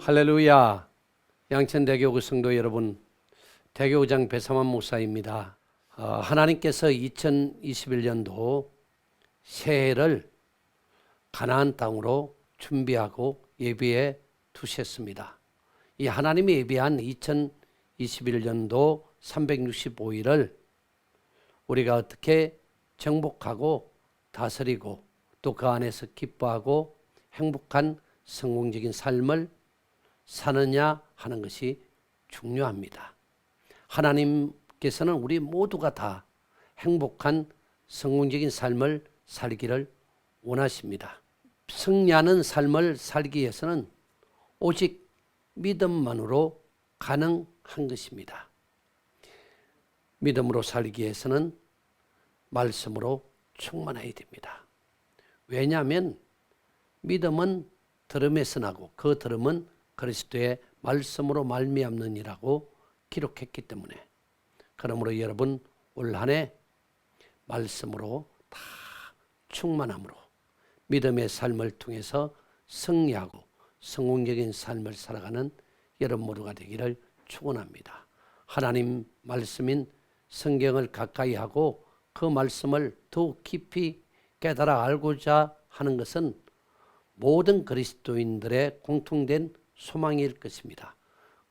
할렐루야. 양천대교구 성도 여러분, 대교구장 배삼환 목사입니다. 하나님께서 2021년도 새해를 가나안 땅으로 준비하고 예비해 두셨습니다. 이 하나님이 예비한 2021년도 365일을 우리가 어떻게 정복하고 다스리고 또 그 안에서 기뻐하고 행복한 성공적인 삶을 사느냐 하는 것이 중요합니다. 하나님께서는 우리 모두가 다 행복한 성공적인 삶을 살기를 원하십니다. 승리하는 삶을 살기 위해서는 오직 믿음만으로 가능한 것입니다. 믿음으로 살기 위해서는 말씀으로 충만해야 됩니다. 왜냐하면 믿음은 들음에서 나고 그 들음은 그리스도의 말씀으로 말미암느니라고 기록했기 때문에, 그러므로 여러분 올 한 해 말씀으로 다 충만함으로 믿음의 삶을 통해서 승리하고 성공적인 삶을 살아가는 여러분 모두가 되기를 축원합니다. 하나님 말씀인 성경을 가까이 하고 그 말씀을 더욱 깊이 깨달아 알고자 하는 것은 모든 그리스도인들의 공통된 소망일 것입니다.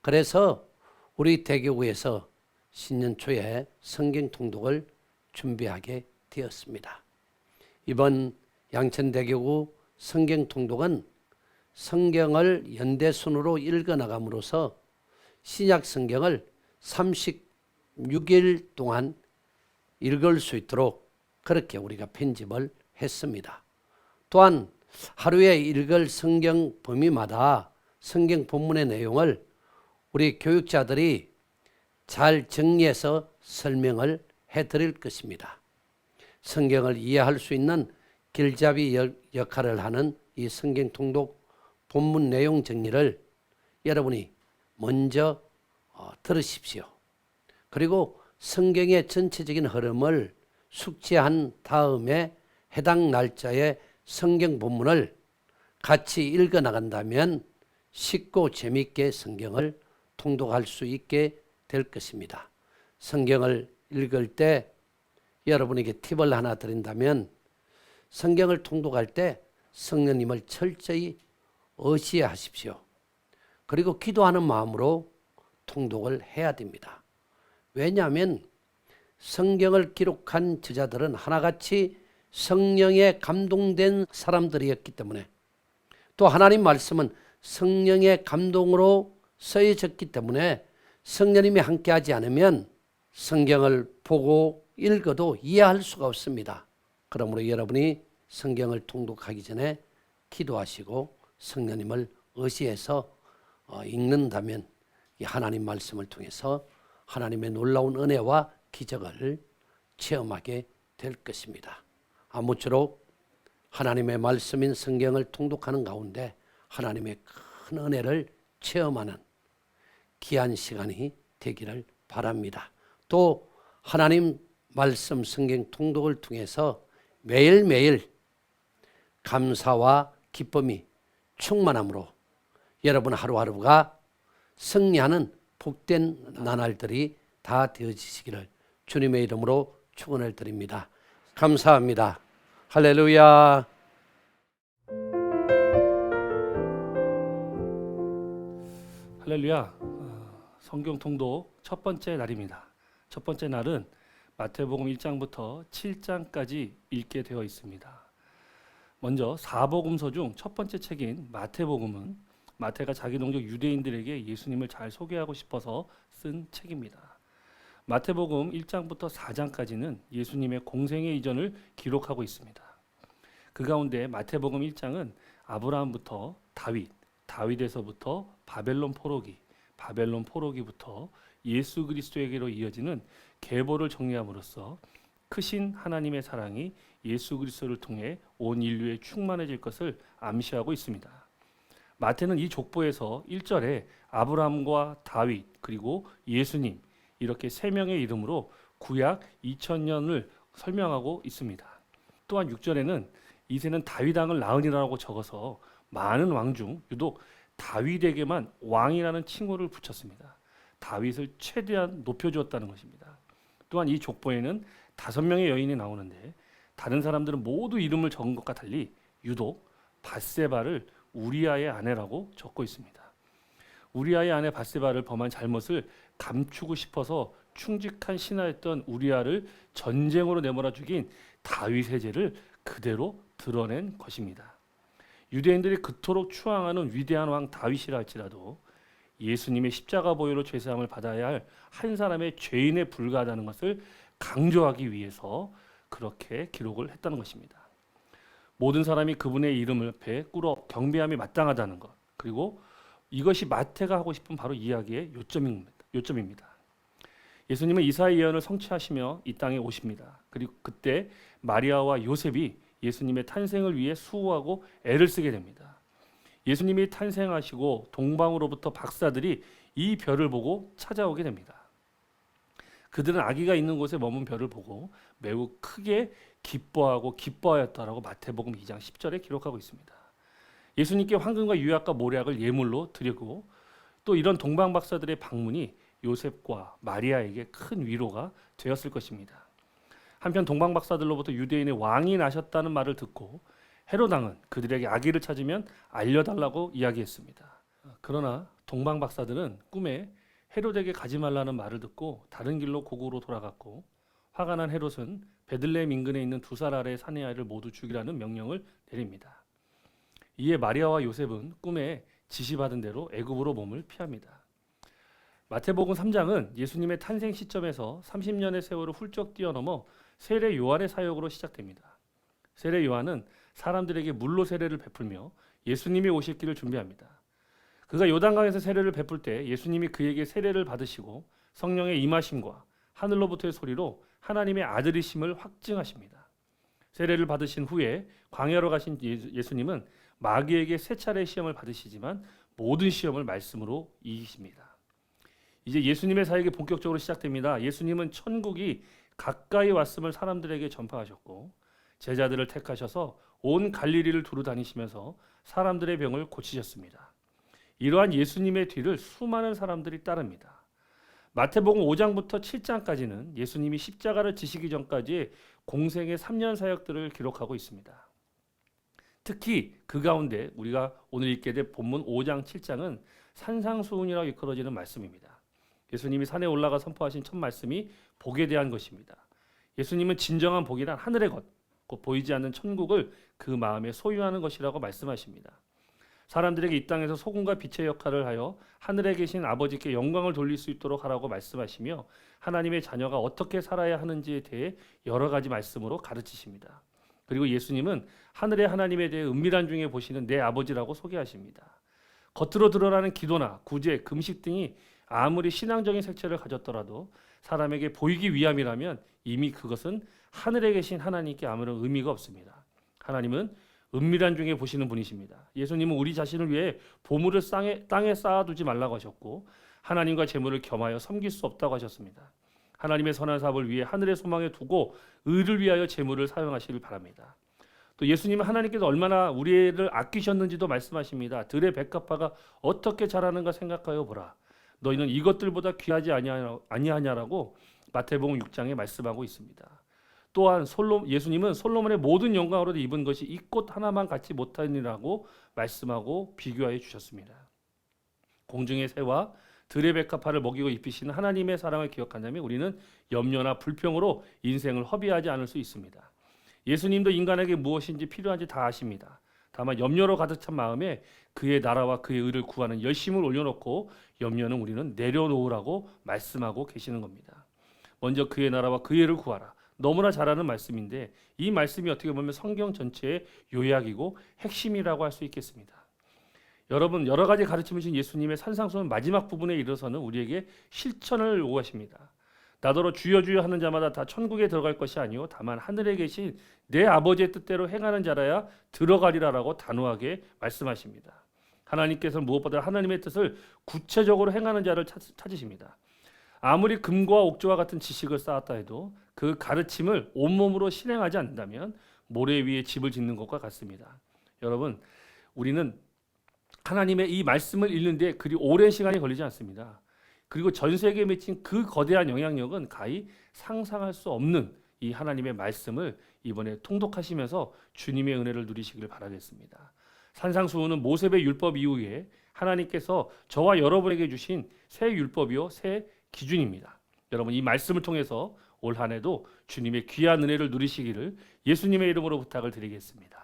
그래서 우리 대교구에서 신년 초에 성경 통독을 준비하게 되었습니다. 이번 양천대교구 성경 통독은 성경을 연대순으로 읽어나감으로써 신약 성경을 36일 동안 읽을 수 있도록 그렇게 우리가 편집을 했습니다. 또한 하루에 읽을 성경 범위마다 성경 본문의 내용을 우리 교육자들이 잘 정리해서 설명을 해드릴 것입니다. 성경을 이해할 수 있는 길잡이 역할을 하는 이 성경 통독 본문 내용 정리를 여러분이 먼저 들으십시오. 그리고 성경의 전체적인 흐름을 숙지한 다음에 해당 날짜에 성경 본문을 같이 읽어 나간다면 쉽고 재미있게 성경을 통독할 수 있게 될 것입니다. 성경을 읽을 때 여러분에게 팁을 하나 드린다면, 성경을 통독할 때 성령님을 철저히 의지하십시오. 그리고 기도하는 마음으로 통독을 해야 됩니다. 왜냐하면 성경을 기록한 저자들은 하나같이 성령에 감동된 사람들이었기 때문에, 또 하나님 말씀은 성령의 감동으로 쓰여졌기 때문에 성령님이 함께하지 않으면 성경을 보고 읽어도 이해할 수가 없습니다. 그러므로 여러분이 성경을 통독하기 전에 기도하시고 성령님을 의지해서 읽는다면 이 하나님 말씀을 통해서 하나님의 놀라운 은혜와 기적을 체험하게 될 것입니다. 아무쪼록 하나님의 말씀인 성경을 통독하는 가운데 하나님의 큰 은혜를 체험하는 귀한 시간이 되기를 바랍니다. 또 하나님 말씀 성경 통독을 통해서 매일매일 감사와 기쁨이 충만함으로 여러분 하루하루가 승리하는 복된 나날들이 다 되어지시기를 주님의 이름으로 축원을 드립니다. 감사합니다. 할렐루야. 할렐루야. 성경 통독 첫 번째 날입니다. 첫 번째 날은 마태복음 1장부터 7장까지 읽게 되어 있습니다. 먼저 사복음서 중 첫 번째 책인 마태복음은 마태가 자기 동족 유대인들에게 예수님을 잘 소개하고 싶어서 쓴 책입니다. 마태복음 1장부터 4장까지는 예수님의 공생의 이전을 기록하고 있습니다. 그 가운데 마태복음 1장은 아브라함부터 다윗에서부터 바벨론 포로기부터 예수 그리스도에게로 이어지는 계보를 정리함으로써 크신 하나님의 사랑이 예수 그리스도를 통해 온 인류에 충만해질 것을 암시하고 있습니다. 마태는 이 족보에서 1절에 아브라함과 다윗 그리고 예수님 이렇게 세 명의 이름으로 구약 2000년을 설명하고 있습니다. 또한 6절에는 이새는 다윗 왕을 낳으리라고 적어서 많은 왕 중 유독 다윗에게만 왕이라는 칭호를 붙였습니다. 다윗을 최대한 높여주었다는 것입니다. 또한 이 족보에는 5명의 여인이 나오는데 다른 사람들은 모두 이름을 적은 것과 달리 유독 밧세바를 우리아의 아내라고 적고 있습니다. 우리아의 아내 밧세바를 범한 잘못을 감추고 싶어서 충직한 신하였던 우리아를 전쟁으로 내몰아 죽인 다윗의 죄를 그대로 드러낸 것입니다. 유대인들이 그토록 추앙하는 위대한 왕 다윗이라 할지라도 예수님의 십자가 보혈로 죄사함을 받아야 할 한 사람의 죄인에 불과하다는 것을 강조하기 위해서 그렇게 기록을 했다는 것입니다. 모든 사람이 그분의 이름을 앞에 꿇어 경배함이 마땅하다는 것, 그리고 이것이 마태가 하고 싶은 바로 이야기의 요점입니다. 예수님은 이사야 예언을 성취하시며 이 땅에 오십니다. 그리고 그때 마리아와 요셉이 예수님의 탄생을 위해 수고하고 애를 쓰게 됩니다. 예수님이 탄생하시고 동방으로부터 박사들이 이 별을 보고 찾아오게 됩니다. 그들은 아기가 있는 곳에 머문 별을 보고 매우 크게 기뻐하고 기뻐하였다라고 마태복음 2장 10절에 기록하고 있습니다. 예수님께 황금과 유약과 모략을 예물로 드리고 또 이런 동방 박사들의 방문이 요셉과 마리아에게 큰 위로가 되었을 것입니다. 한편 동방 박사들로부터 유대인의 왕이 나셨다는 말을 듣고 헤롯 왕은 그들에게 아기를 찾으면 알려달라고 이야기했습니다. 그러나 동방 박사들은 꿈에 헤롯에게 가지 말라는 말을 듣고 다른 길로 고국으로 돌아갔고 화가 난 헤롯은 베들레헴 인근에 있는 2살 아래의 사내 아이를 모두 죽이라는 명령을 내립니다. 이에 마리아와 요셉은 꿈에 지시받은 대로 애굽으로 몸을 피합니다. 마태복음 3장은 예수님의 탄생 시점에서 30년의 세월을 훌쩍 뛰어넘어 세례 요한의 사역으로 시작됩니다. 세례 요한은 사람들에게 물로 세례를 베풀며 예수님이 오실 길을 준비합니다. 그가 요단강에서 세례를 베풀 때 예수님이 그에게 세례를 받으시고 성령의 임하심과 하늘로부터의 소리로 하나님의 아들이심을 확증하십니다. 세례를 받으신 후에 광야로 가신 예수님은 마귀에게 3차례 시험을 받으시지만 모든 시험을 말씀으로 이기십니다. 이제 예수님의 사역이 본격적으로 시작됩니다. 예수님은 천국이 가까이 왔음을 사람들에게 전파하셨고 제자들을 택하셔서 온 갈릴리를 두루 다니시면서 사람들의 병을 고치셨습니다. 이러한 예수님의 뒤를 수많은 사람들이 따릅니다. 마태복음 5장부터 7장까지는 예수님이 십자가를 지시기 전까지의 공생의 3년 사역들을 기록하고 있습니다. 특히 그 가운데 우리가 오늘 읽게 될 본문 5장 7장은 산상수훈이라고 일컬어지는 말씀입니다. 예수님이 산에 올라가 선포하신 첫 말씀이 복에 대한 것입니다. 예수님은 진정한 복이란 하늘의 것, 곧 보이지 않는 천국을 그 마음에 소유하는 것이라고 말씀하십니다. 사람들에게 이 땅에서 소금과 빛의 역할을 하여 하늘에 계신 아버지께 영광을 돌릴 수 있도록 하라고 말씀하시며 하나님의 자녀가 어떻게 살아야 하는지에 대해 여러 가지 말씀으로 가르치십니다. 그리고 예수님은 하늘의 하나님에 대해 은밀한 중에 보시는 내 아버지라고 소개하십니다. 겉으로 드러나는 기도나 구제, 금식 등이 아무리 신앙적인 색채를 가졌더라도 사람에게 보이기 위함이라면 이미 그것은 하늘에 계신 하나님께 아무런 의미가 없습니다. 하나님은 은밀한 중에 보시는 분이십니다. 예수님은 우리 자신을 위해 보물을 땅에 쌓아두지 말라고 하셨고 하나님과 재물을 겸하여 섬길 수 없다고 하셨습니다. 하나님의 선한 사업을 위해 하늘의 소망에 두고 의를 위하여 재물을 사용하시길 바랍니다. 또 예수님은 하나님께서 얼마나 우리를 아끼셨는지도 말씀하십니다. 들의 백합화가 어떻게 자라는가 생각하여 보라. 너희는 이것들보다 귀하지 아니하냐라고 마태복음 6장에 말씀하고 있습니다. 또한 예수님은 솔로몬의 모든 영광으로 입은 것이 이 꽃 하나만 갖지 못하니라고 말씀하고 비교하여 주셨습니다. 공중의 새와 들의 백합화를 먹이고 입히시는 하나님의 사랑을 기억한다면 우리는 염려나 불평으로 인생을 허비하지 않을 수 있습니다. 예수님도 인간에게 무엇인지 필요한지 다 아십니다. 다만 염려로 가득 찬 마음에 그의 나라와 그의 의를 구하는 열심을 올려놓고 염려는 우리는 내려놓으라고 말씀하고 계시는 겁니다. 먼저 그의 나라와 그의 의를 구하라. 너무나 잘 아는 말씀인데 이 말씀이 어떻게 보면 성경 전체의 요약이고 핵심이라고 할 수 있겠습니다. 여러분, 여러 가지 가르침을 주신 예수님의 산상수훈 마지막 부분에 이르러서는 우리에게 실천을 요구하십니다. 나더러 주여 주여 하는 자마다 다 천국에 들어갈 것이 아니요 다만 하늘에 계신 내 아버지의 뜻대로 행하는 자라야 들어가리라라고 단호하게 말씀하십니다. 하나님께서는 무엇보다 하나님의 뜻을 구체적으로 행하는 자를 찾으십니다. 아무리 금과 옥조와 같은 지식을 쌓았다 해도 그 가르침을 온몸으로 실행하지 않는다면 모래 위에 집을 짓는 것과 같습니다. 여러분, 우리는 하나님의 이 말씀을 읽는데 그리 오랜 시간이 걸리지 않습니다. 그리고 전 세계에 미친 그 거대한 영향력은 가히 상상할 수 없는 이 하나님의 말씀을 이번에 통독하시면서 주님의 은혜를 누리시기를 바라겠습니다. 산상수훈은 모세의 율법 이후에 하나님께서 저와 여러분에게 주신 새 율법이요 새 기준입니다. 여러분 이 말씀을 통해서 올 한 해도 주님의 귀한 은혜를 누리시기를 예수님의 이름으로 부탁을 드리겠습니다.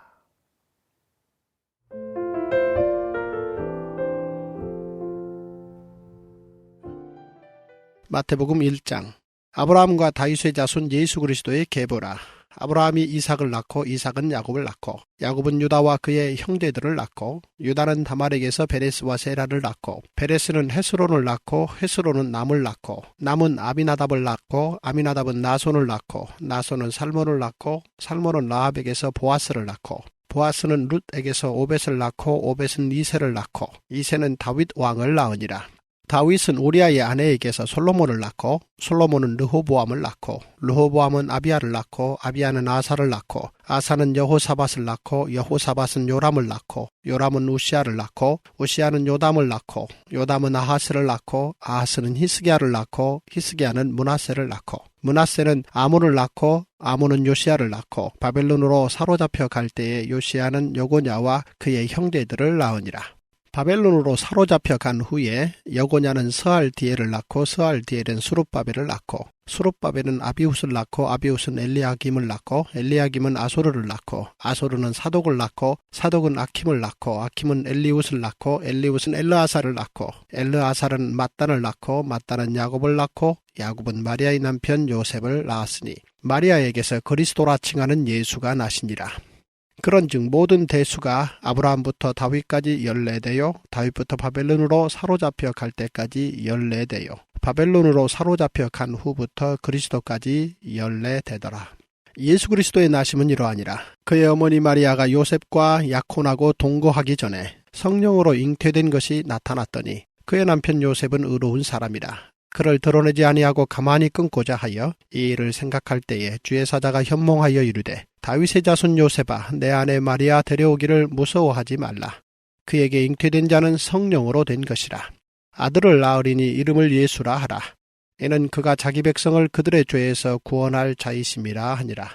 마태복음 1장. 아브라함과 다윗의 자손 예수 그리스도의 계보라. 아브라함이 이삭을 낳고 이삭은 야곱을 낳고 야곱은 유다와 그의 형제들을 낳고 유다는 다말에게서 베레스와 세라를 낳고 베레스는 헤스론을 낳고 헤스론은 남을 낳고 남은 아미나답을 낳고 아미나답은 나손을 낳고 나손은 살몬을 낳고 살몬은 라합에게서 보아스를 낳고 보아스는 룻에게서 오벳을 낳고 오벳은 이새를 낳고 이새는 다윗 왕을 낳으니라. 다윗은 우리아의 아내에게서 솔로몬을 낳고 솔로몬은 르호보암을 낳고 르호보암은 아비야를 낳고 아비야는 아사를 낳고 아사는 여호사밧을 낳고 여호사밧은 요람을 낳고 요람은 우시아를 낳고 우시아는 요담을 낳고 요담은 아하스를 낳고 아하스는 히스기야를 낳고 히스기야는 므낫세를 낳고 므낫세는 아몬을 낳고 아몬은 요시야를 낳고 바벨론으로 사로잡혀 갈 때에 요시야는 여고냐와 그의 형제들을 낳으니라. 바벨론으로 사로잡혀 간 후에 여고냐는 스알디엘을 낳고 스알디엘은 수룹바벨을 낳고 수룹바벨은 아비훗을 낳고 아비훗은 엘리야김을 낳고 엘리야김은 아소르를 낳고 아소르는 사독을 낳고 사독은 아킴을 낳고 아킴은 엘리훗을 낳고 엘리훗은 엘르아사를 낳고 엘르아사는 mat단을 낳고 mat단은 야곱을 낳고 야곱은 마리아의 남편 요셉을 낳았으니 마리아에게서 그리스도라 칭하는 예수가 나시니라. 그런즉 모든 대수가 아브라함부터 다윗까지 14대요 다윗부터 바벨론으로 사로잡혀 갈 때까지 14대요 바벨론으로 사로잡혀 간 후부터 그리스도까지 14대더라. 예수 그리스도의 나심은 이러하니라. 그의 어머니 마리아가 요셉과 약혼하고 동거하기 전에 성령으로 잉태된 것이 나타났더니 그의 남편 요셉은 의로운 사람이라. 그를 드러내지 아니하고 가만히 끊고자 하여 이 일을 생각할 때에 주의 사자가 현몽하여 이르되 다윗의 자손 요셉아 내 아내 마리아 데려오기를 무서워하지 말라. 그에게 잉태된 자는 성령으로 된 것이라. 아들을 낳으리니 이름을 예수라 하라. 이는 그가 자기 백성을 그들의 죄에서 구원할 자이심이라 하니라.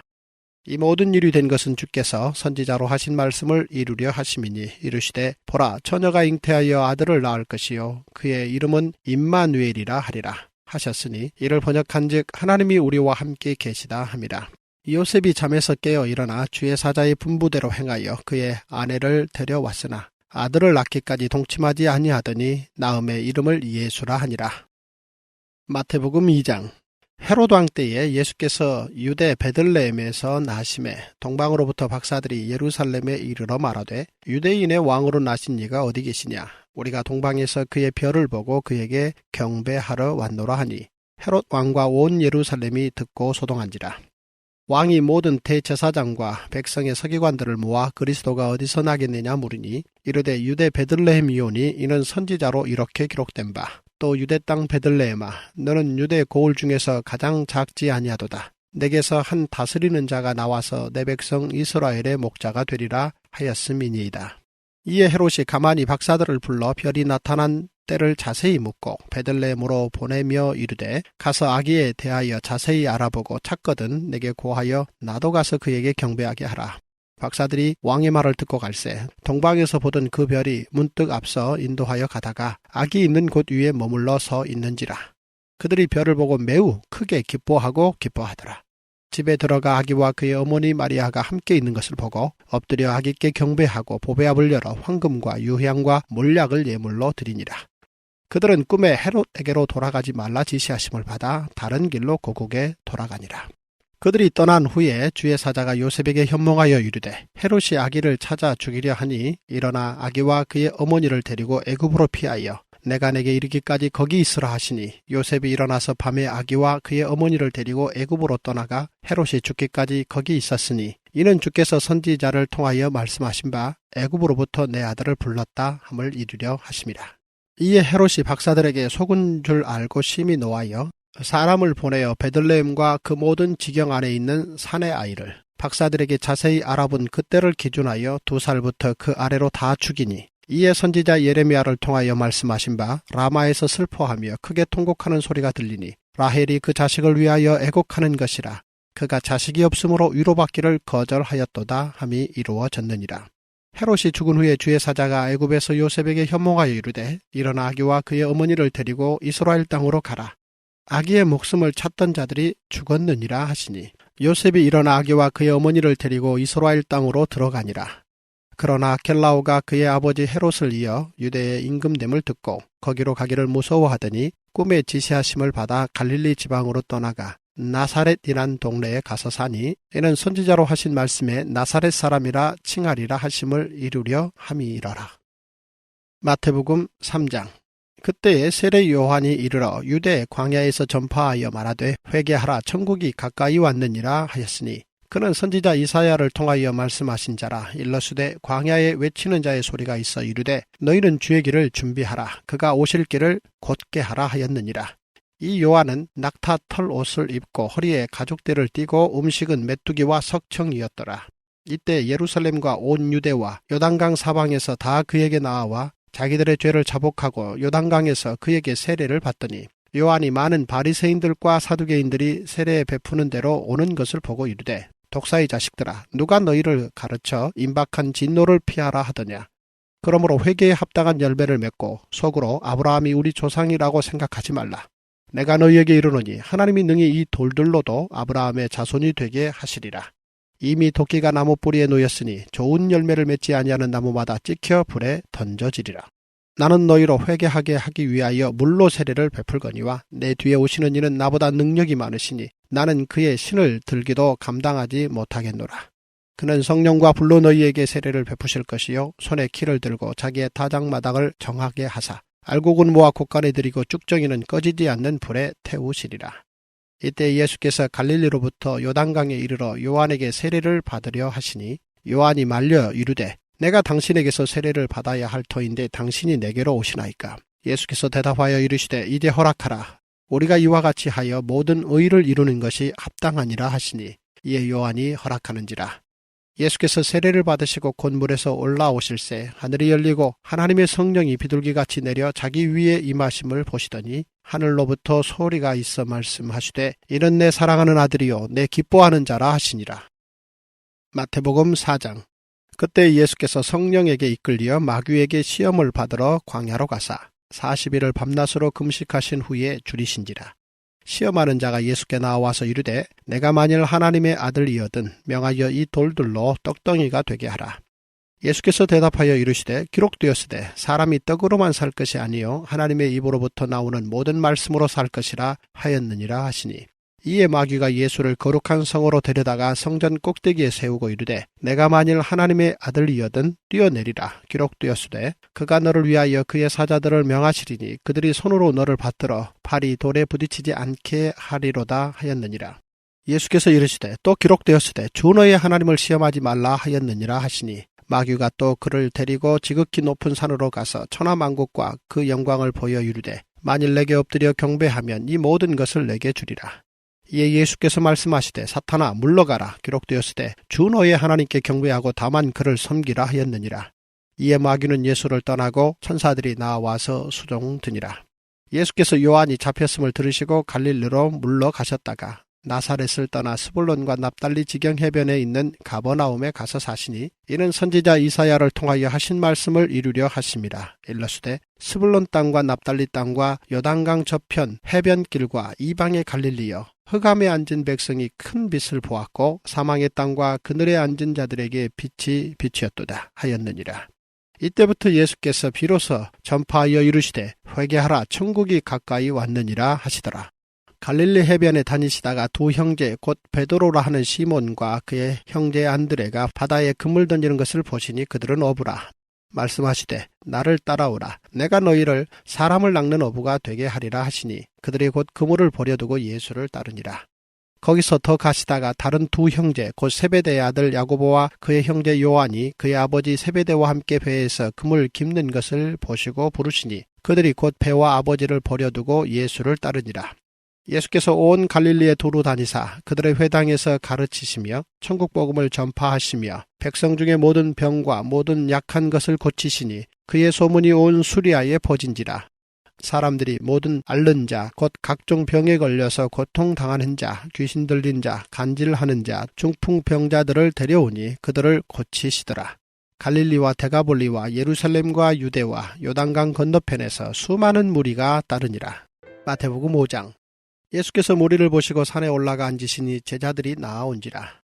이 모든 일이 된 것은 주께서 선지자로 하신 말씀을 이루려 하심이니 이르시되 보라 처녀가 잉태하여 아들을 낳을 것이요 그의 이름은 임마누엘이라 하리라 하셨으니 이를 번역한즉 하나님이 우리와 함께 계시다 함이라. 요셉이 잠에서 깨어 일어나 주의 사자의 분부대로 행하여 그의 아내를 데려왔으나 아들을 낳기까지 동침하지 아니하더니 낳음의 이름을 예수라 하니라. 마태복음 2장. 헤롯 왕 때에 예수께서 유대 베들레헴에서 나심에 동방으로부터 박사들이 예루살렘에 이르러 말하되 유대인의 왕으로 나신 이가 어디 계시냐 우리가 동방에서 그의 별을 보고 그에게 경배하러 왔노라 하니 헤롯 왕과 온 예루살렘이 듣고 소동한지라. 왕이 모든 대제사장과 백성의 서기관들을 모아 그리스도가 어디서 나겠느냐 물으니 이르되 유대 베들레헴이오니 이는 선지자로 이렇게 기록된 바 또 유대 땅 베들레헴아 너는 유대 고을 중에서 가장 작지 아니하도다. 내게서 한 다스리는 자가 나와서 내 백성 이스라엘의 목자가 되리라 하였음이니이다. 이에 헤롯이 가만히 박사들을 불러 별이 나타난 때를 자세히 묻고 베들레헴으로 보내며 이르되 가서 아기에 대하여 자세히 알아보고 찾거든 내게 고하여 나도 가서 그에게 경배하게 하라. 박사들이 왕의 말을 듣고 갈새 동방에서 보던 그 별이 문득 앞서 인도하여 가다가 아기 있는 곳 위에 머물러 서 있는지라. 그들이 별을 보고 매우 크게 기뻐하고 기뻐하더라. 집에 들어가 아기와 그의 어머니 마리아가 함께 있는 것을 보고 엎드려 아기께 경배하고 보배압을 열어 황금과 유향과 몰약을 예물로 드리니라. 그들은 꿈에 헤롯에게로 돌아가지 말라 지시하심을 받아 다른 길로 고국에 돌아가니라. 그들이 떠난 후에 주의 사자가 요셉에게 현몽하여 이르되 헤롯이 아기를 찾아 죽이려 하니 일어나 아기와 그의 어머니를 데리고 애굽으로 피하여 내가 내게 이르기까지 거기 있으라 하시니 요셉이 일어나서 밤에 아기와 그의 어머니를 데리고 애굽으로 떠나가 헤롯이 죽기까지 거기 있었으니 이는 주께서 선지자를 통하여 말씀하신 바 애굽으로부터 내 아들을 불렀다 함을 이루려 하심이라. 이에 헤롯이 박사들에게 속은 줄 알고 심히 노하여 사람을 보내어 베들레헴과 그 모든 지경 안에 있는 산의 아이를 박사들에게 자세히 알아본 그때를 기준하여 2살부터 그 아래로 다 죽이니 이에 선지자 예레미야를 통하여 말씀하신 바 라마에서 슬퍼하며 크게 통곡하는 소리가 들리니 라헬이 그 자식을 위하여 애곡하는 것이라. 그가 자식이 없으므로 위로받기를 거절하였도다 함이 이루어졌느니라. 헤롯이 죽은 후에 주의 사자가 애굽에서 요셉에게 현몽하여 이르되 일어나 아기와 그의 어머니를 데리고 이스라엘 땅으로 가라. 아기의 목숨을 찾던 자들이 죽었느니라 하시니 요셉이 일어나 아기와 그의 어머니를 데리고 이스라엘 땅으로 들어가니라. 그러나 겔라오가 그의 아버지 헤롯을 이어 유대의 임금됨을 듣고 거기로 가기를 무서워하더니 꿈에 지시하심을 받아 갈릴리 지방으로 떠나가 나사렛이란 동네에 가서 사니 이는 선지자로 하신 말씀에 나사렛 사람이라 칭하리라 하심을 이루려 함이러라. 마태복음 3장. 그때에 세례 요한이 이르러 유대 광야에서 전파하여 말하되 회개하라 천국이 가까이 왔느니라 하였으니 그는 선지자 이사야를 통하여 말씀하신 자라. 일러스되 광야에 외치는 자의 소리가 있어 이르되 너희는 주의 길을 준비하라. 그가 오실 길을 곧게 하라 하였느니라. 이 요한은 낙타 털 옷을 입고 허리에 가죽대를 띠고 음식은 메뚜기와 석청이었더라. 이때 예루살렘과 온 유대와 요단강 사방에서 다 그에게 나와 자기들의 죄를 자복하고 요단강에서 그에게 세례를 받더니 요한이 많은 바리새인들과 사두개인들이 세례 베푸는 대로 오는 것을 보고 이르되 독사의 자식들아 누가 너희를 가르쳐 임박한 진노를 피하라 하더냐. 그러므로 회개에 합당한 열매를 맺고 속으로 아브라함이 우리 조상이라고 생각하지 말라. 내가 너희에게 이르노니 하나님이 능히 이 돌들로도 아브라함의 자손이 되게 하시리라. 이미 도끼가 나무 뿌리에 놓였으니 좋은 열매를 맺지 아니하는 나무마다 찍혀 불에 던져지리라. 나는 너희로 회개하게 하기 위하여 물로 세례를 베풀거니와 내 뒤에 오시는 이는 나보다 능력이 많으시니 나는 그의 신을 들기도 감당하지 못하겠노라. 그는 성령과 불로 너희에게 세례를 베푸실 것이요 손에 키를 들고 자기의 타작마당을 정하게 하사 알곡은 모아 곳간에 들이고 쭉정이는 꺼지지 않는 불에 태우시리라. 이때 예수께서 갈릴리로부터 요단강에 이르러 요한에게 세례를 받으려 하시니 요한이 말려 이르되 내가 당신에게서 세례를 받아야 할 터인데 당신이 내게로 오시나이까. 예수께서 대답하여 이르시되 이제 허락하라. 우리가 이와 같이 하여 모든 의를 이루는 것이 합당하니라 하시니 이에 요한이 허락하는지라. 예수께서 세례를 받으시고 곧 물에서 올라오실새 하늘이 열리고 하나님의 성령이 비둘기같이 내려 자기 위에 임하심을 보시더니 하늘로부터 소리가 있어 말씀하시되 이는 내 사랑하는 아들이요 내 기뻐하는 자라 하시니라. 마태복음 4장. 그때 예수께서 성령에게 이끌리어 마귀에게 시험을 받으러 광야로 가사 40일을 밤낮으로 금식하신 후에 줄이신지라. 시험하는 자가 예수께 나와서 이르되 내가 만일 하나님의 아들이거든 명하여 이 돌들로 떡덩이가 되게 하라. 예수께서 대답하여 이르시되 기록되었으되 사람이 떡으로만 살 것이 아니요 하나님의 입으로부터 나오는 모든 말씀으로 살 것이라 하였느니라 하시니 이에 마귀가 예수를 거룩한 성으로 데려다가 성전 꼭대기에 세우고 이르되 내가 만일 하나님의 아들이거든 뛰어내리라. 기록되었으되 그가 너를 위하여 그의 사자들을 명하시리니 그들이 손으로 너를 받들어 발이 돌에 부딪히지 않게 하리로다 하였느니라. 예수께서 이르시되 또 기록되었으되 주 너의 하나님을 시험하지 말라 하였느니라 하시니 마귀가 또 그를 데리고 지극히 높은 산으로 가서 천하만국과 그 영광을 보여 이르되 만일 내게 엎드려 경배하면 이 모든 것을 내게 주리라. 이에 예수께서 말씀하시되 사탄아 물러가라. 기록되었으되 주 너의 하나님께 경배하고 다만 그를 섬기라 하였느니라. 이에 마귀는 예수를 떠나고 천사들이 나와서 수종드니라. 예수께서 요한이 잡혔음을 들으시고 갈릴리로 물러가셨다가 나사렛을 떠나 스불론과 납달리 지경 해변에 있는 가버나움에 가서 사시니 이는 선지자 이사야를 통하여 하신 말씀을 이루려 하심이라. 일러스되 스불론 땅과 납달리 땅과 요단강 저편 해변길과 이방의 갈릴리여 흑암에 앉은 백성이 큰 빛을 보았고 사망의 땅과 그늘에 앉은 자들에게 빛이 비치었도다 하였느니라. 이때부터 예수께서 비로소 전파하여 이르시되 회개하라 천국이 가까이 왔느니라 하시더라. 갈릴리 해변에 다니시다가 두 형제 곧 베드로라 하는 시몬과 그의 형제 안드레가 바다에 그물 던지는 것을 보시니 그들은 어부라. 말씀하시되 나를 따라오라. 내가 너희를 사람을 낚는 어부가 되게 하리라 하시니 그들이 곧 그물을 버려두고 예수를 따르니라. 거기서 더 가시다가 다른 두 형제 곧 세베대의 아들 야고보와 그의 형제 요한이 그의 아버지 세베대와 함께 배에서 그물 깁는 것을 보시고 부르시니 그들이 곧 배와 아버지를 버려두고 예수를 따르니라. 예수께서 온 갈릴리에 두루 다니사 그들의 회당에서 가르치시며 천국 복음을 전파하시며 백성 중에 모든 병과 모든 약한 것을 고치시니 그의 소문이 온 수리아에 퍼진지라. 사람들이 모든 앓는 자, 곧 각종 병에 걸려서 고통당하는 자, 귀신 들린 자, 간질하는 자, 중풍병자들을 데려오니 그들을 고치시더라. 갈릴리와 데가볼리와 예루살렘과 유대와 요단강 건너편에서 수많은 무리가 따르니라. 마태복음 5장. 예수께서 무리를 보시고 산에 올라가 앉으시니 제자들이 나아온지라.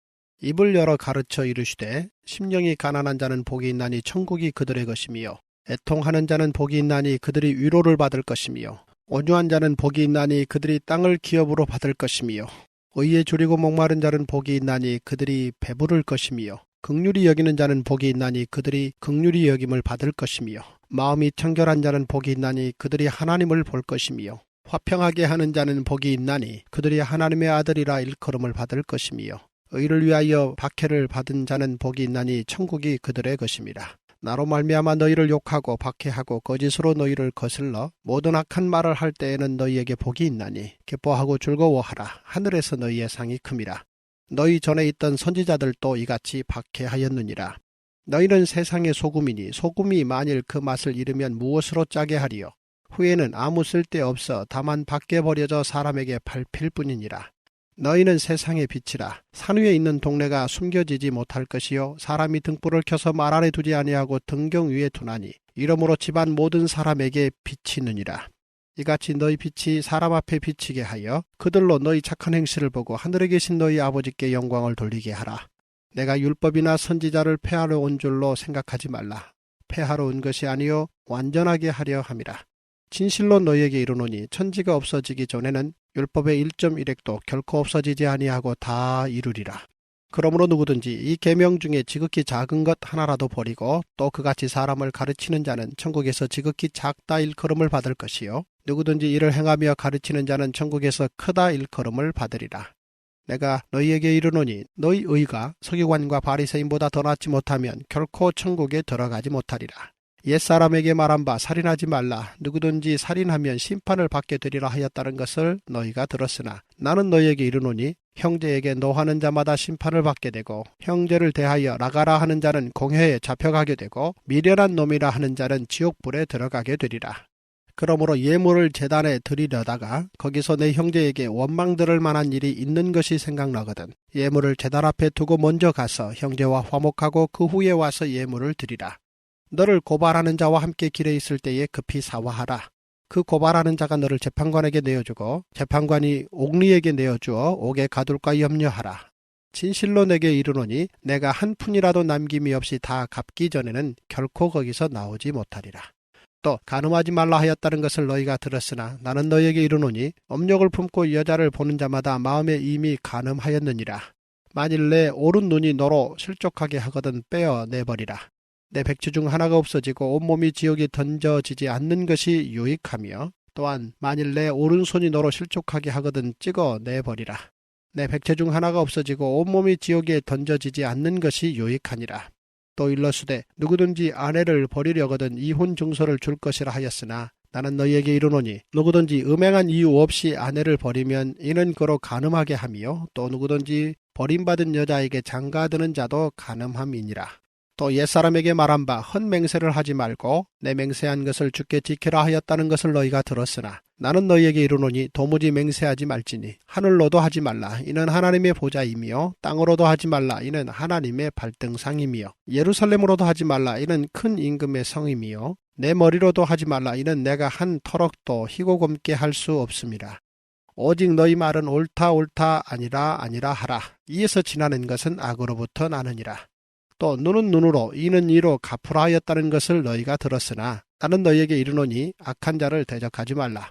입을 열어 가르쳐 이르시되 심령이 가난한 자는 복이 있나니 천국이 그들의 것이며 애통하는 자는 복이 있나니 그들이 위로를 받을 것이며 온유한 자는 복이 있나니 그들이 땅을 기업으로 받을 것이며 의에 줄이고 목마른 자는 복이 있나니 그들이 배부를 것이며 긍휼히 여기는 자는 복이 있나니 그들이 긍휼히 여김을 받을 것이며 마음이 청결한 자는 복이 있나니 그들이 하나님을 볼 것이며 화평하게 하는 자는 복이 있나니 그들이 하나님의 아들이라 일컬음을 받을 것이며 의를 위하여 박해를 받은 자는 복이 있나니 천국이 그들의 것임이라. 나로 말미암아 너희를 욕하고 박해하고 거짓으로 너희를 거슬러 모든 악한 말을 할 때에는 너희에게 복이 있나니 기뻐하고 즐거워하라. 하늘에서 너희의 상이 큼이라. 너희 전에 있던 선지자들도 이같이 박해하였느니라. 너희는 세상의 소금이니 소금이 만일 그 맛을 잃으면 무엇으로 짜게 하리요. 후에는 아무 쓸데없어 다만 밖에 버려져 사람에게 밟힐 뿐이니라. 너희는 세상의 빛이라. 산 위에 있는 동네가 숨겨지지 못할 것이요 사람이 등불을 켜서 말 아래 두지 아니하고 등경 위에 두나니 이러므로 집안 모든 사람에게 비치느니라. 이같이 너희 빛이 사람 앞에 비치게 하여 그들로 너희 착한 행실을 보고 하늘에 계신 너희 아버지께 영광을 돌리게 하라. 내가 율법이나 선지자를 폐하러 온 줄로 생각하지 말라. 폐하러 온 것이 아니요 완전하게 하려 함이라. 진실로 너희에게 이르노니 천지가 없어지기 전에는 율법의 1.1획도 결코 없어지지 아니하고 다 이루리라. 그러므로 누구든지 이 계명 중에 지극히 작은 것 하나라도 버리고 또 그같이 사람을 가르치는 자는 천국에서 지극히 작다 일컬음을 받을 것이요 누구든지 이를 행하며 가르치는 자는 천국에서 크다 일컬음을 받으리라. 내가 너희에게 이르노니 너희 의가 서기관과 바리새인보다 더 낫지 못하면 결코 천국에 들어가지 못하리라. 옛사람에게 말한 바 살인하지 말라. 누구든지 살인하면 심판을 받게 되리라 하였다는 것을 너희가 들었으나 나는 너희에게 이르노니 형제에게 노하는 자마다 심판을 받게 되고 형제를 대하여 나가라 하는 자는 공회에 잡혀가게 되고 미련한 놈이라 하는 자는 지옥불에 들어가게 되리라. 그러므로 예물을 제단에 드리려다가 거기서 내 형제에게 원망 들을 만한 일이 있는 것이 생각나거든 예물을 제단 앞에 두고 먼저 가서 형제와 화목하고 그 후에 와서 예물을 드리라. 너를 고발하는 자와 함께 길에 있을 때에 급히 사화하라. 그 고발하는 자가 너를 재판관에게 내어주고 재판관이 옥리에게 내어주어 옥에 가둘까 염려하라. 진실로 내게 이르노니 내가 한 푼이라도 남김이 없이 다 갚기 전에는 결코 거기서 나오지 못하리라. 또 간음하지 말라 하였다는 것을 너희가 들었으나 나는 너희에게 이르노니 업력을 품고 여자를 보는 자마다 마음에 이미 간음하였느니라. 만일 내 오른 눈이 너로 실족하게 하거든 빼어 내버리라. 내 백치 중 하나가 없어지고 온몸이 지옥에 던져지지 않는 것이 유익하며 또한 만일 내 오른손이 너로 실족하게 하거든 찍어 내버리라. 내 백체 중 하나가 없어지고 온몸이 지옥에 던져지지 않는 것이 유익하니라. 또 일러스되 누구든지 아내를 버리려거든 이혼 증서를 줄 것이라 하였으나 나는 너희에게 이르노니 누구든지 음행한 이유 없이 아내를 버리면 이는 그로 간음하게 하며 또 누구든지 버림받은 여자에게 장가드는 자도 간음함이니라. 또 옛사람에게 말한 바 헛맹세를 하지 말고 내 맹세한 것을 주께 지키라 하였다는 것을 너희가 들었으나 나는 너희에게 이르노니 도무지 맹세하지 말지니 하늘로도 하지 말라 이는 하나님의 보좌이며 땅으로도 하지 말라 이는 하나님의 발등상이며 예루살렘으로도 하지 말라 이는 큰 임금의 성이며 내 머리로도 하지 말라 이는 내가 한 터럭도 희고 곪게 할 수 없음이라. 오직 너희 말은 옳다 옳다 아니라 아니라 하라. 이에서 지나는 것은 악으로부터 나느니라. 또 눈은 눈으로 이는 이로 갚으라 하였다는 것을 너희가 들었으나 나는 너희에게 이르노니 악한 자를 대적하지 말라.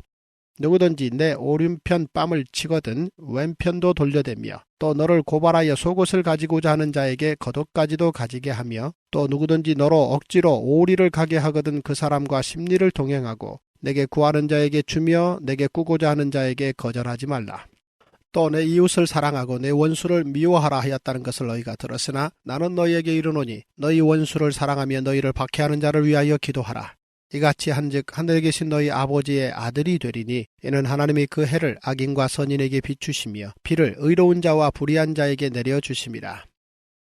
누구든지 내 오른편 뺨을 치거든 왼편도 돌려대며 또 너를 고발하여 속옷을 가지고자 하는 자에게 겉옷까지도 가지게 하며 또 누구든지 너로 억지로 오리를 가게 하거든 그 사람과 심리를 동행하고 내게 구하는 자에게 주며 내게 꾸고자 하는 자에게 거절하지 말라. 또 내 이웃을 사랑하고 내 원수를 미워하라 하였다는 것을 너희가 들었으나 나는 너희에게 이르노니 너희 원수를 사랑하며 너희를 박해하는 자를 위하여 기도하라. 이같이 한즉 하늘에 계신 너희 아버지의 아들이 되리니 이는 하나님이 그 해를 악인과 선인에게 비추시며 비를 의로운 자와 불의한 자에게 내려주심이라.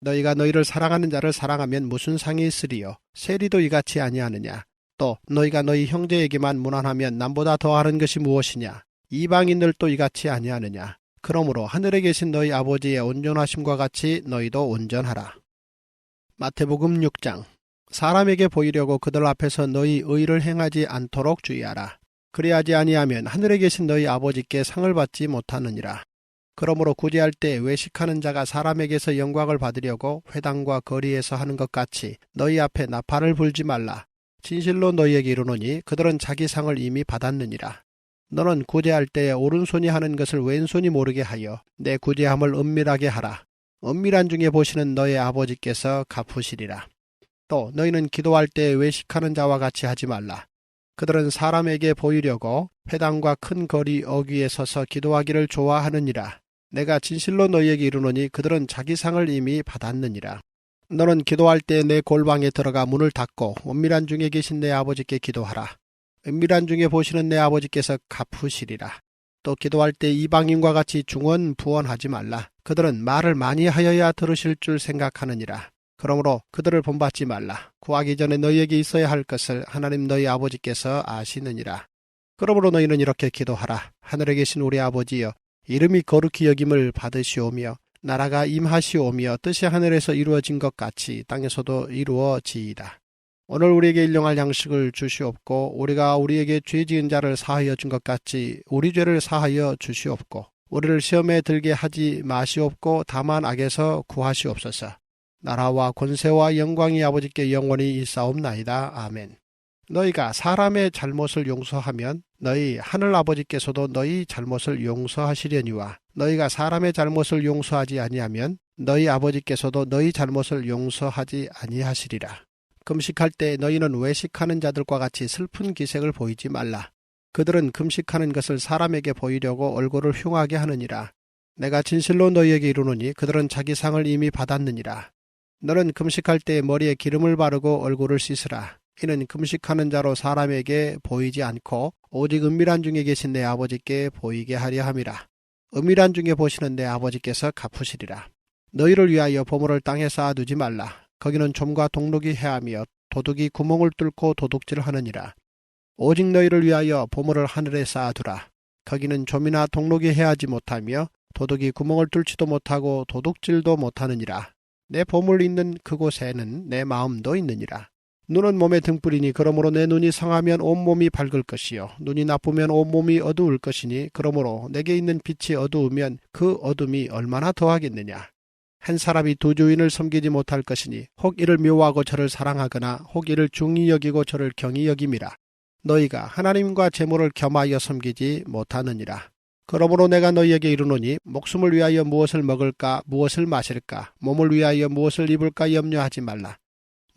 너희가 너희를 사랑하는 자를 사랑하면 무슨 상이 있으리요? 세리도 이같이 아니하느냐? 또 너희가 너희 형제에게만 무난하면 남보다 더하는 것이 무엇이냐? 이방인들도 이같이 아니하느냐? 그러므로 하늘에 계신 너희 아버지의 온전하심과 같이 너희도 온전하라. 마태복음 6장. 사람에게 보이려고 그들 앞에서 너희 의를 행하지 않도록 주의하라. 그리하지 아니하면 하늘에 계신 너희 아버지께 상을 받지 못하느니라. 그러므로 구제할 때 외식하는 자가 사람에게서 영광을 받으려고 회당과 거리에서 하는 것 같이 너희 앞에 나팔을 불지 말라. 진실로 너희에게 이르노니 그들은 자기 상을 이미 받았느니라. 너는 구제할 때에 오른손이 하는 것을 왼손이 모르게 하여 내 구제함을 은밀하게 하라. 은밀한 중에 보시는 너희 아버지께서 갚으시리라. 또 너희는 기도할 때에 외식하는 자와 같이 하지 말라. 그들은 사람에게 보이려고 회당과 큰 거리 어귀에 서서 기도하기를 좋아하느니라. 내가 진실로 너희에게 이르노니 그들은 자기 상을 이미 받았느니라. 너는 기도할 때 내 골방에 들어가 문을 닫고 은밀한 중에 계신 내 아버지께 기도하라. 은밀한 중에 보시는 내 아버지께서 갚으시리라. 또 기도할 때 이방인과 같이 중언부언하지 말라. 그들은 말을 많이 하여야 들으실 줄 생각하느니라. 그러므로 그들을 본받지 말라. 구하기 전에 너희에게 있어야 할 것을 하나님 너희 아버지께서 아시느니라. 그러므로 너희는 이렇게 기도하라. 하늘에 계신 우리 아버지여, 이름이 거룩히 여김을 받으시오며 나라가 임하시오며 뜻이 하늘에서 이루어진 것 같이 땅에서도 이루어지이다. 오늘 우리에게 일용할 양식을 주시옵고 우리가 우리에게 죄 지은 자를 사하여 준 것 같이 우리 죄를 사하여 주시옵고 우리를 시험에 들게 하지 마시옵고 다만 악에서 구하시옵소서. 나라와 권세와 영광이 아버지께 영원히 있사옵나이다. 아멘. 너희가 사람의 잘못을 용서하면 너희 하늘 아버지께서도 너희 잘못을 용서하시려니와 너희가 사람의 잘못을 용서하지 아니하면 너희 아버지께서도 너희 잘못을 용서하지 아니하시리라. 금식할 때 너희는 외식하는 자들과 같이 슬픈 기색을 보이지 말라. 그들은 금식하는 것을 사람에게 보이려고 얼굴을 흉하게 하느니라. 내가 진실로 너희에게 이르노니 그들은 자기 상을 이미 받았느니라. 너는 금식할 때 머리에 기름을 바르고 얼굴을 씻으라. 이는 금식하는 자로 사람에게 보이지 않고 오직 은밀한 중에 계신 내 아버지께 보이게 하려 함이라. 은밀한 중에 보시는 내 아버지께서 갚으시리라. 너희를 위하여 보물을 땅에 쌓아두지 말라. 거기는 좀과 동록이 해하며 도둑이 구멍을 뚫고 도둑질하느니라. 오직 너희를 위하여 보물을 하늘에 쌓아두라. 거기는 좀이나 동록이 해하지 못하며 도둑이 구멍을 뚫지도 못하고 도둑질도 못하느니라. 내 보물 있는 그곳에는 내 마음도 있느니라. 눈은 몸의 등불이니 그러므로 내 눈이 상하면 온몸이 밝을 것이요 눈이 나쁘면 온몸이 어두울 것이니 그러므로 내게 있는 빛이 어두우면 그 어둠이 얼마나 더하겠느냐. 한 사람이 두 주인을 섬기지 못할 것이니 혹 이를 묘하고 저를 사랑하거나 혹 이를 중히 여기고 저를 경히 여김이라. 너희가 하나님과 재물을 겸하여 섬기지 못하느니라. 그러므로 내가 너희에게 이르노니 목숨을 위하여 무엇을 먹을까 무엇을 마실까 몸을 위하여 무엇을 입을까 염려하지 말라.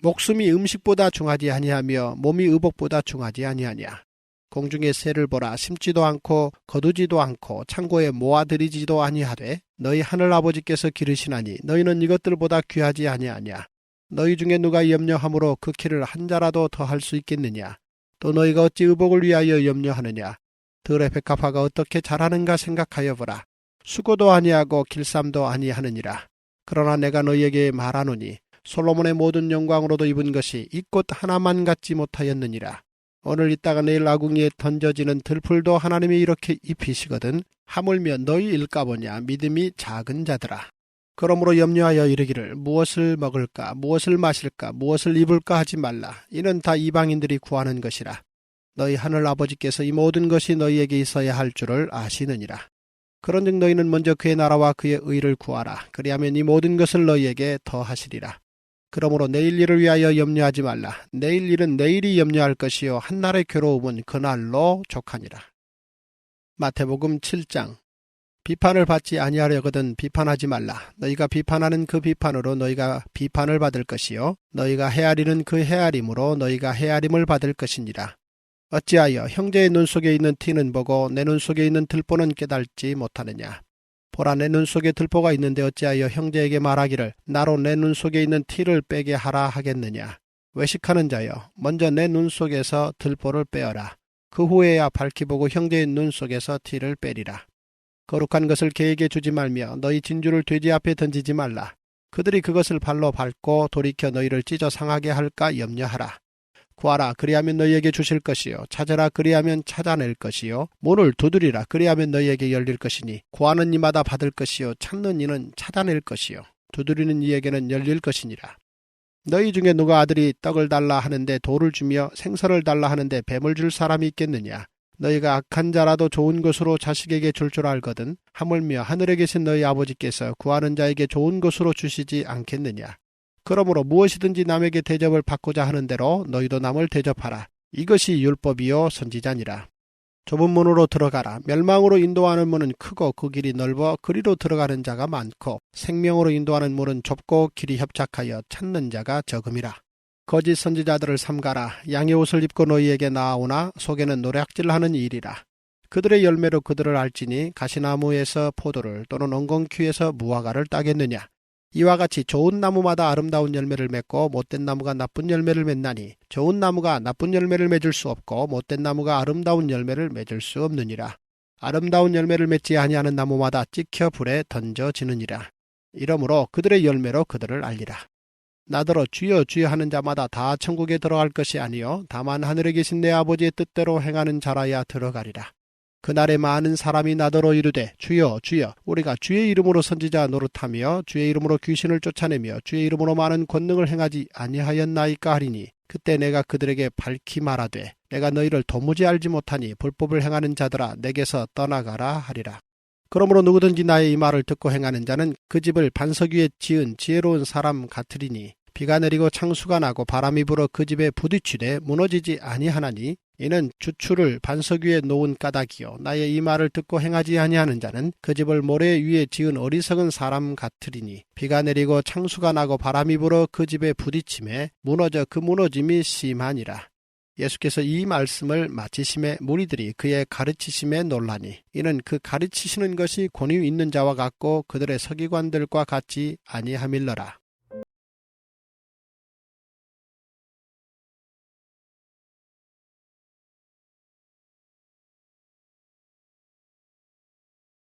목숨이 음식보다 중하지 아니하며 몸이 의복보다 중하지 아니하냐. 공중의 새를 보라. 심지도 않고 거두지도 않고 창고에 모아들이지도 아니하되 너희 하늘 아버지께서 기르시나니 너희는 이것들보다 귀하지 아니하냐. 너희 중에 누가 염려함으로 그 키를 한 자라도 더 할 수 있겠느냐. 또 너희가 어찌 의복을 위하여 염려하느냐. 들의 백합화가 어떻게 자라는가 생각하여 보라. 수고도 아니하고 길쌈도 아니하느니라. 그러나 내가 너희에게 말하노니 솔로몬의 모든 영광으로도 입은 것이 이 꽃 하나만 갖지 못하였느니라. 오늘 있다가 내일 아궁이에 던져지는 들풀도 하나님이 이렇게 입히시거든 하물며 너희 일까보냐 믿음이 작은 자들아. 그러므로 염려하여 이르기를 무엇을 먹을까 무엇을 마실까 무엇을 입을까 하지 말라. 이는 다 이방인들이 구하는 것이라. 너희 하늘 아버지께서 이 모든 것이 너희에게 있어야 할 줄을 아시느니라. 그런즉 너희는 먼저 그의 나라와 그의 의를 구하라. 그리하면 이 모든 것을 너희에게 더하시리라. 그러므로 내일 일을 위하여 염려하지 말라. 내일 일은 내일이 염려할 것이요 한날의 괴로움은 그날로 족하니라. 마태복음 7장. 비판을 받지 아니하려거든 비판하지 말라. 너희가 비판하는 그 비판으로 너희가 비판을 받을 것이요 너희가 헤아리는 그 헤아림으로 너희가 헤아림을 받을 것이니라. 어찌하여 형제의 눈 속에 있는 티는 보고 내 눈 속에 있는 들보는 깨달지 못하느냐. 보라, 내 눈 속에 들보가 있는데 어찌하여 형제에게 말하기를 나로 내 눈 속에 있는 티를 빼게 하라 하겠느냐. 외식하는 자여, 먼저 내 눈 속에서 들보를 빼어라. 그 후에야 밝히 보고 형제의 눈 속에서 티를 빼리라. 거룩한 것을 개에게 주지 말며 너희 진주를 돼지 앞에 던지지 말라. 그들이 그것을 발로 밟고 돌이켜 너희를 찢어 상하게 할까 염려하라. 구하라 그리하면 너희에게 주실 것이요 찾으라 그리하면 찾아낼 것이요 문을 두드리라 그리하면 너희에게 열릴 것이니 구하는 이마다 받을 것이요 찾는 이는 찾아낼 것이요 두드리는 이에게는 열릴 것이니라. 너희 중에 누가 아들이 떡을 달라 하는데 돌을 주며 생선을 달라 하는데 뱀을 줄 사람이 있겠느냐. 너희가 악한 자라도 좋은 것으로 자식에게 줄 줄 알거든 하물며 하늘에 계신 너희 아버지께서 구하는 자에게 좋은 것으로 주시지 않겠느냐. 그러므로 무엇이든지 남에게 대접을 받고자 하는 대로 너희도 남을 대접하라. 이것이 율법이요 선지자니라. 좁은 문으로 들어가라. 멸망으로 인도하는 문은 크고 그 길이 넓어 그리로 들어가는 자가 많고 생명으로 인도하는 문은 좁고 길이 협착하여 찾는 자가 적음이라. 거짓 선지자들을 삼가라. 양의 옷을 입고 너희에게 나아오나 속에는 노략질하는 일이라. 그들의 열매로 그들을 알지니 가시나무에서 포도를 또는 엉겅퀴에서 무화과를 따겠느냐. 이와 같이 좋은 나무마다 아름다운 열매를 맺고 못된 나무가 나쁜 열매를 맺나니 좋은 나무가 나쁜 열매를 맺을 수 없고 못된 나무가 아름다운 열매를 맺을 수 없느니라. 아름다운 열매를 맺지 아니하는 나무마다 찍혀 불에 던져지느니라. 이러므로 그들의 열매로 그들을 알리라. 나더러 주여 주여 하는 자마다 다 천국에 들어갈 것이 아니요 다만 하늘에 계신 내 아버지의 뜻대로 행하는 자라야 들어가리라. 그날에 많은 사람이 나더러 이르되 주여 주여 우리가 주의 이름으로 선지자 노릇하며 주의 이름으로 귀신을 쫓아내며 주의 이름으로 많은 권능을 행하지 아니하였나이까 하리니 그때 내가 그들에게 밝히 말하되 내가 너희를 도무지 알지 못하니 불법을 행하는 자들아 내게서 떠나가라 하리라. 그러므로 누구든지 나의 이 말을 듣고 행하는 자는 그 집을 반석 위에 지은 지혜로운 사람 같으리니 비가 내리고 창수가 나고 바람이 불어 그 집에 부딪히되 무너지지 아니하나니 이는 주추를 반석 위에 놓은 까닭이요 나의 이 말을 듣고 행하지 아니하는 자는 그 집을 모래 위에 지은 어리석은 사람 같으리니 비가 내리고 창수가 나고 바람이 불어 그 집에 부딪힘에 무너져 그 무너짐이 심하니라. 예수께서 이 말씀을 마치심에 무리들이 그의 가르치심에 놀라니 이는 그 가르치시는 것이 권위 있는 자와 같고 그들의 서기관들과 같지 아니함일러라.